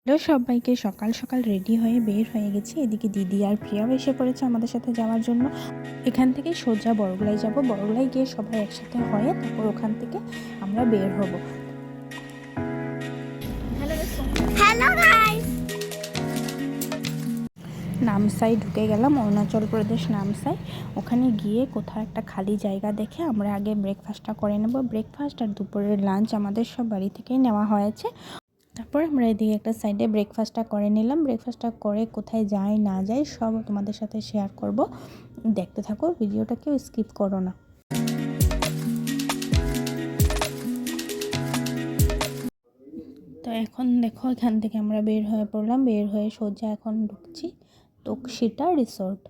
Hello সবাইকে, সকাল সকাল রেডি হয়ে বের হয়ে গেছি। এদিকে দিদি আর প্রিয়াও এসে পড়েছে আমাদের সাথে যাওয়ার জন্য। এখান থেকে সোজা বড়গলায় যাব। বড়গলায় গিয়ে সবাই একসাথে হয়ে তারপর ওখান থেকে আমরা বের হব। হ্যালো গাইস, নামসাই ঢুকে গেলাম, অরুণাচল প্রদেশ নামসাই। ওখানে গিয়ে কোথাও একটা খালি জায়গা দেখে আমরা আগে ব্রেকফাস্টটা করে নেব। ব্রেকফাস্ট আর দুপুরের লাঞ্চ আমাদের সব বাড়ি থেকেই নেওয়া হয়েছে। তারপর আমরা এদিকে একটা সাইডে ব্রেকফাস্টটা করে নিলাম। ব্রেকফাস্টটা করে কোথায় যাই না যাই সব তোমাদের সাথে শেয়ার করব। দেখতে থাকো, ভিডিওটা কেউ স্কিপ করো না। তো এখন দেখো, এখান থেকে আমরা বের হয়ে পড়লাম। বের হয়ে সোজা এখন ঢুকছি তকশিটা রিসোর্ট।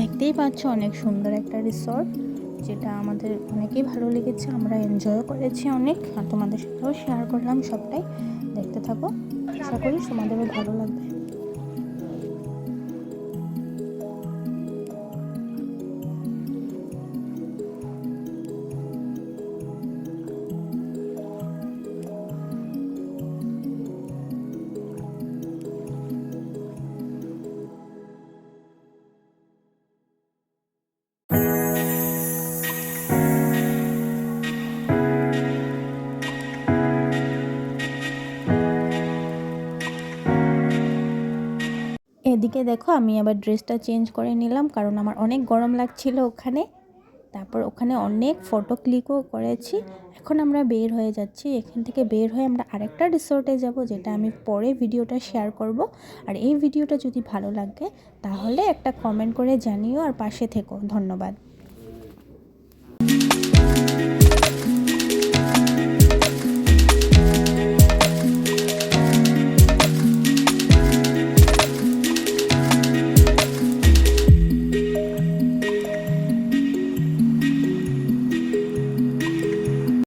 দেখতেই পাচ্ছ অনেক সুন্দর একটা রিসর্ট, যেটা আমাদের অনেকেই ভালো লেগেছে। আমরা এনজয় করেছি অনেক, আর তোমাদের সাথেও শেয়ার করলাম সবটাই। দেখতে থাকো, আশা করি তোমাদেরও ভালো লাগবে। এদিকে দেখো, আমি আবার ড্রেসটা চেঞ্জ করে নিলাম, কারণ আমার অনেক গরম লাগছিল ওখানে। তারপর ওখানে অনেক ফটো ক্লিকও করেছি। এখন আমরা বের হয়ে যাচ্ছি। এখান থেকে বের হয়ে আমরা আরেকটা রিসোর্টে যাব, যেটা আমি পরে ভিডিওটা শেয়ার করব। আর এই ভিডিওটা যদি ভালো লাগে তাহলে একটা কমেন্ট করে জানিও, আর পাশে থেকো। ধন্যবাদ।